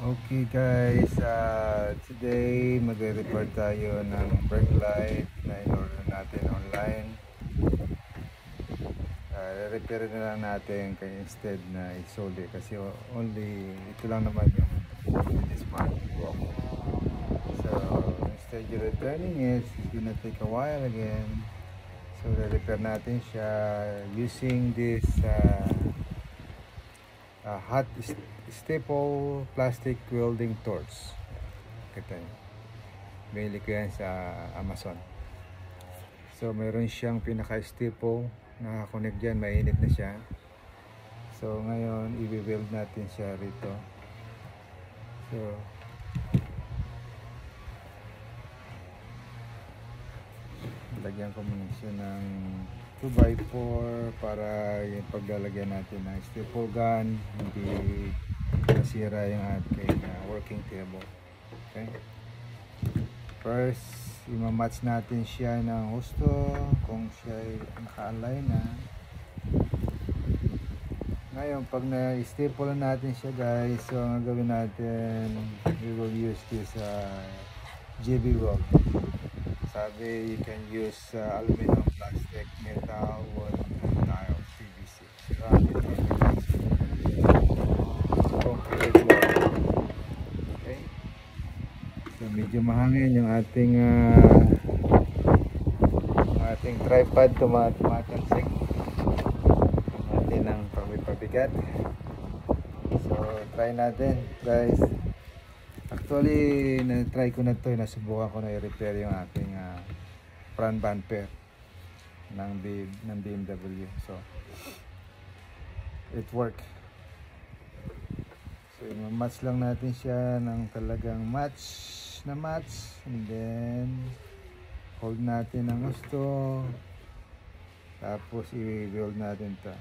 Okay guys, today magre-report tayo ng brake light na in-order natin online. Repair na lang natin kaya instead na isoli kasi only ito lang naman yung this month. So instead you're returning it, it's gonna take a while again. So re-repair natin siya using this hot staple plastic welding torch. Kita nyo, bili ko yan sa Amazon. So mayroon siyang pinaka-staple na connect dyan, mainit na siya. So ngayon i-weld natin siya rito. So lagyan ko muna siya ng 2x4 para yung paglalagyan natin ng staple gun hindi nasira yung ating working table. Okay, first imamatch natin siya ng husto kung siya ay naka-align na. Ngayon pag na-staple natin siya guys, so ang gagawin natin, we will use this JB Weld. Sabi you can use aluminum, plastic, metal, wood, tile, PVC. Okay. So medyo mahangin yung ating tripod, tumatalsik natin ng pabigat. So try natin guys. Actually, na-try ko na ito, nasubukan ko na i-repair yung aking front bumper ng BMW. So, it worked. So, i-match lang natin siya ng talagang match. And then, hold natin ang gusto. Tapos, i-weld natin ito.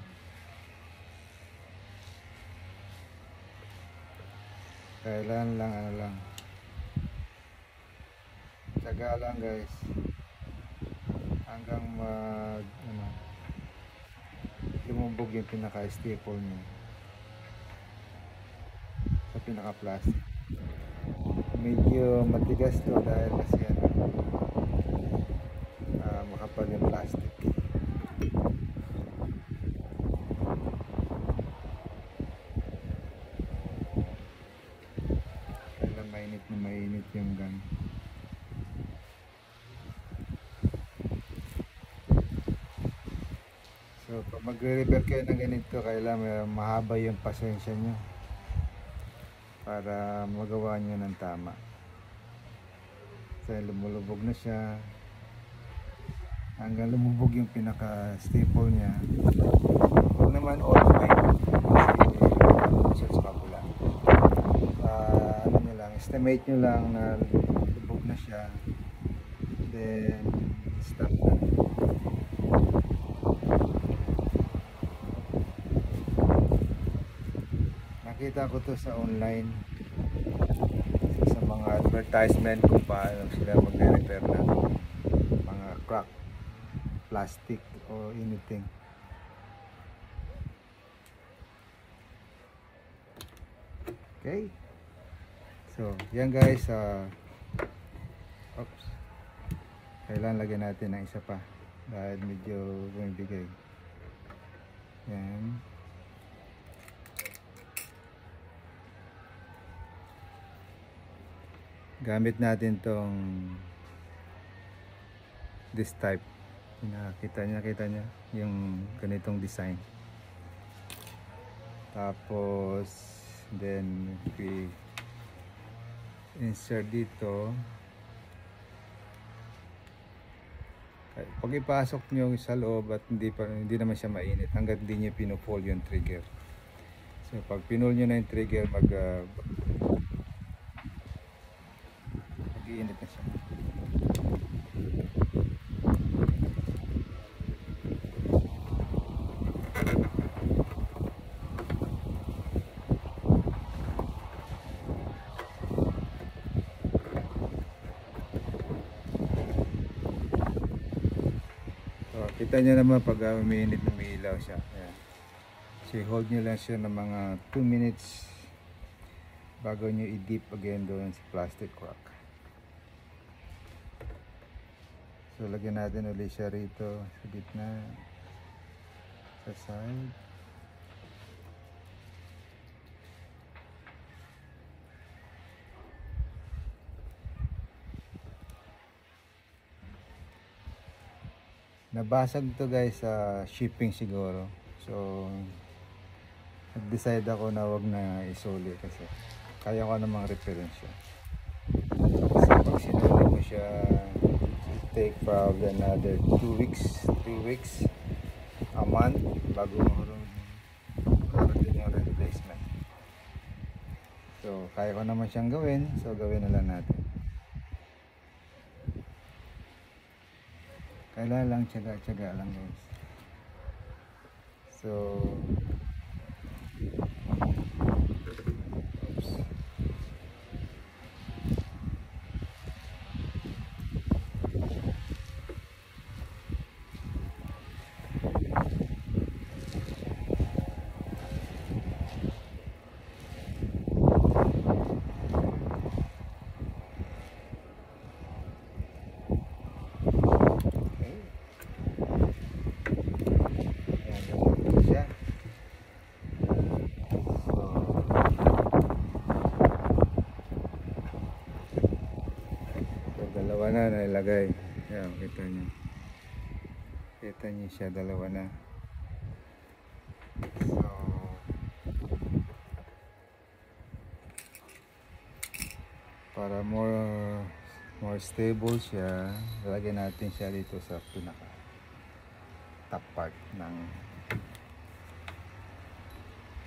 Kailan lang tsaga lang guys hanggang lumubog yung pinaka-staple niya sa pinaka-plastic. Medyo matigas to dahil kasi makapal yung plastic. Mainit yung gun. So pag magre-repair kayo ng ganito, kailangan mahaba yung pasensya nyo para magawa nyo ng tama. So lumulubog na siya hanggang lumubog yung pinaka-staple niya. Huwag naman all the way kasi sa kapula. Estimate nyo lang na lubog na siya, then stop na. Nakita ko to sa online, sa mga advertisement kung paano sila magre-repair ng mga crack plastic or anything. Okay, so yan guys, oops, kailangan lagyan natin ng isa pa dahil medyo bumibigay. Yan, gamit natin tong this type. Kita niya yung ganitong design. Tapos then we insert dito. Pag ipasok nyo sa loob at hindi naman siya mainit hanggat hindi nyo pinupull yung trigger. So pag pinull nyo na yung trigger, mag-iinit na siya. Kita nyo naman pag umiinit na umiilaw siya. Ayan. So hold nyo lang siya ng mga 2 minutes. bago nyo i-dip again doon sa plastic wrap. So lagyan natin ulit siya rito sa gitna, sa side. Nabasag to guys sa shipping siguro. So nag-decide ako na wag na isuli kasi kaya ko namang reference siya. Kasi pag sinuli mo siya, it take probably another 2 weeks, 3 weeks, a month bago makarating yung replacement. So kaya ko naman siyang gawin, so gawin na lang natin. Kailangan lang tiyaga-tiyaga lang guys. So dalawa na nailagay. Yan, kita nyo. Kita nyo siya, dalawa na. So, para more stable siya, lalagyan natin siya dito sa pinaka top part ng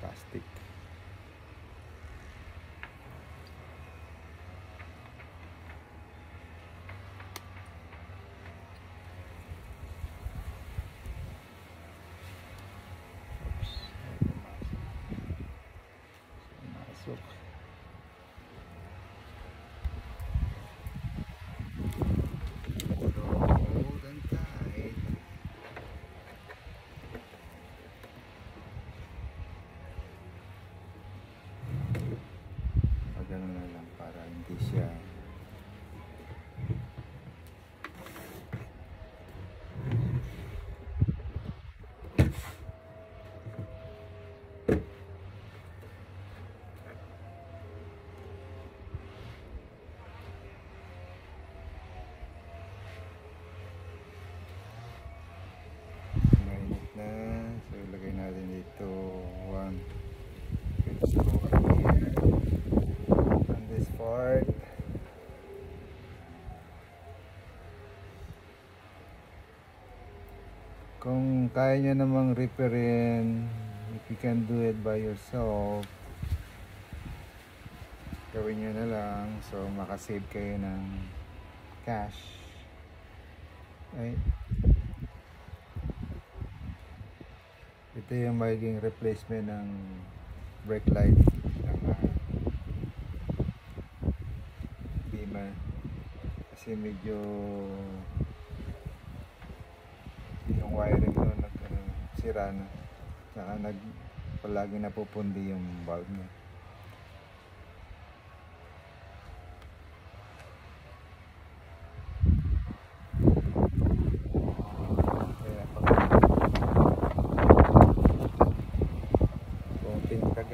plastic. Masuk. Ganun na lang para hindi siya mainit na. So ilagay natin dito 1 on this part. Kung kaya nyo namang repairin, if you can do it by yourself, gawin nyo na lang. So makasave kayo ng cash. Right? Ito yung magiging replacement ng brake light ng Beamer. Kasi medyo yung wiring doon sira na. Saka palagi napupundi yung bulb niya.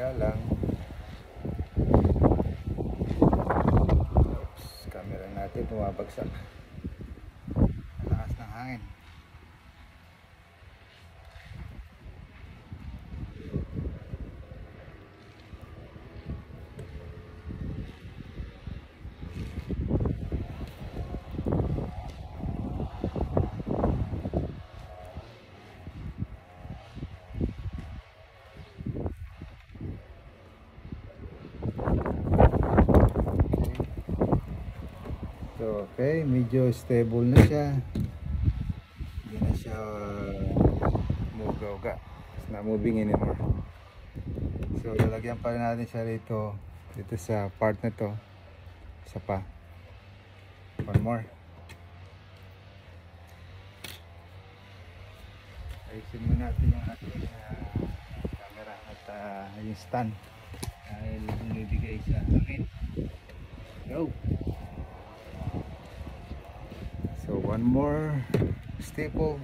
Lang. Oops, camera natin bumabagsak. Lakas ng hangin. So, okay, medyo stable na siya. Hindi na siya muga-uga. It's not moving anymore. So, lalagyan pa rin natin siya dito sa part na to. Isa pa. One more. Ayusin mo natin yung ating camera at yung stand. Dahil bumibigay maglagay sa hangin. Go! So one more staple.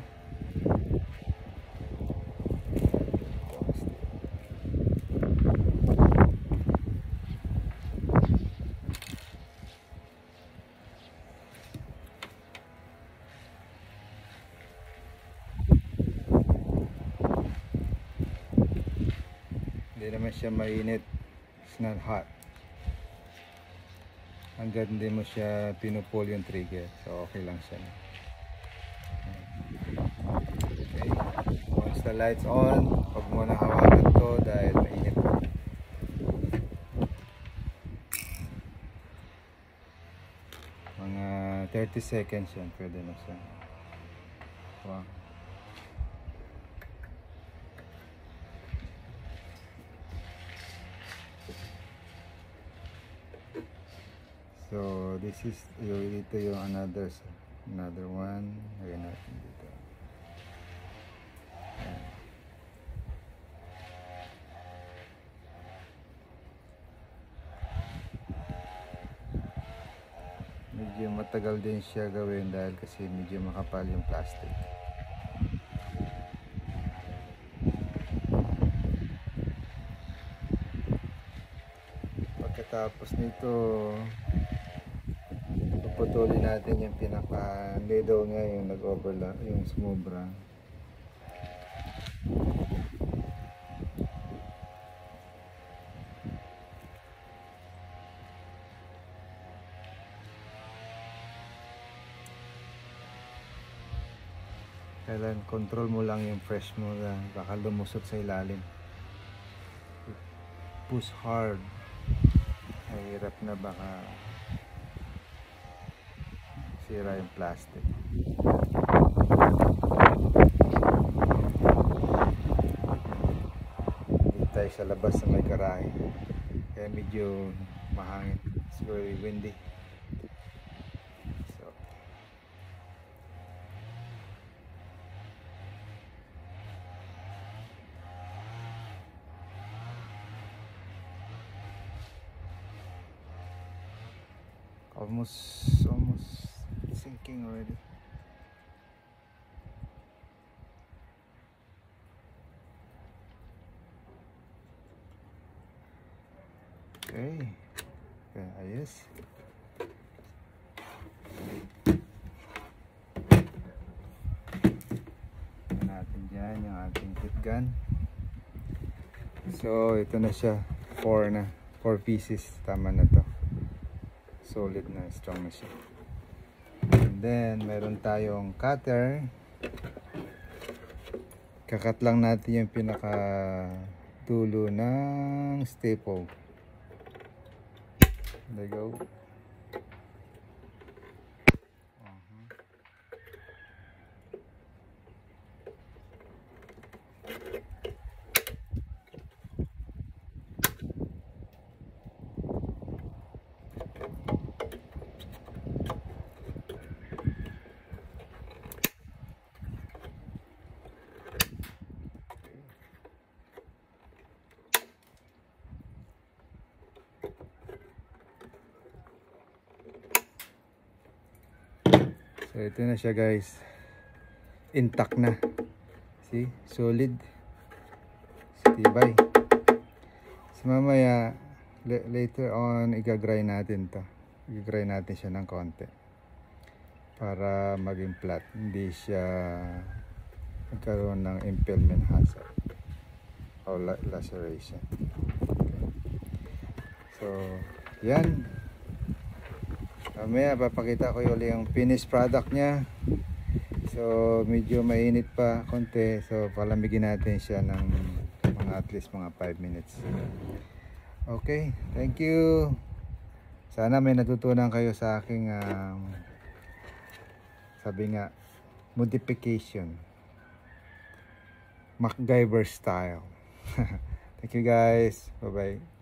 Hindi naman siya mainit. It's not hot. Hanggang hindi mo siya pinupull yung trigger. So okay lang siya. Okay. Once the lights on, huwag mo na hawakan to dahil mainit. Mga 30 seconds yan. Pwede na siya. Wow. So this is ito yung another one. Lagyan natin dito. Ayan. Medyo matagal din siya gawin dahil kasi medyo makapal yung plastic. Pagkatapos nito, puputulin natin yung pinaka middle nga, yung nag-overlap, yung sumobra. Kailan control mo lang yung press mo na baka lumusot sa ilalim. Push hard. Mahirap na baka sira yung plastic. Dito tayo sa labas na may garahe, kaya medyo mahangin. It's very windy. So almost sinking already. Okay, ayos. Natin dyan yung ating heat gun. So ito na siya, 4 pieces, tama na to. Solid na, strong na siya. And then meron tayong cutter. Kakat lang natin yung pinaka dulo ng staple. There you go. So ito na siya guys, intact na, see, solid, tibay. So mamaya later on igagrind natin to, igagrind natin siya ng konti para maging flat, hindi siya magkaroon ng impalement hazard o laceration. So yan. Mamaya papakita ko ulit yung finished product niya. So medyo mainit pa konti, so palamigin natin siya ng mga at least mga 5 minutes. Okay, thank you. Sana may natutunan kayo sa aking sabi nga, modification, MacGyver style. Thank you guys, bye bye.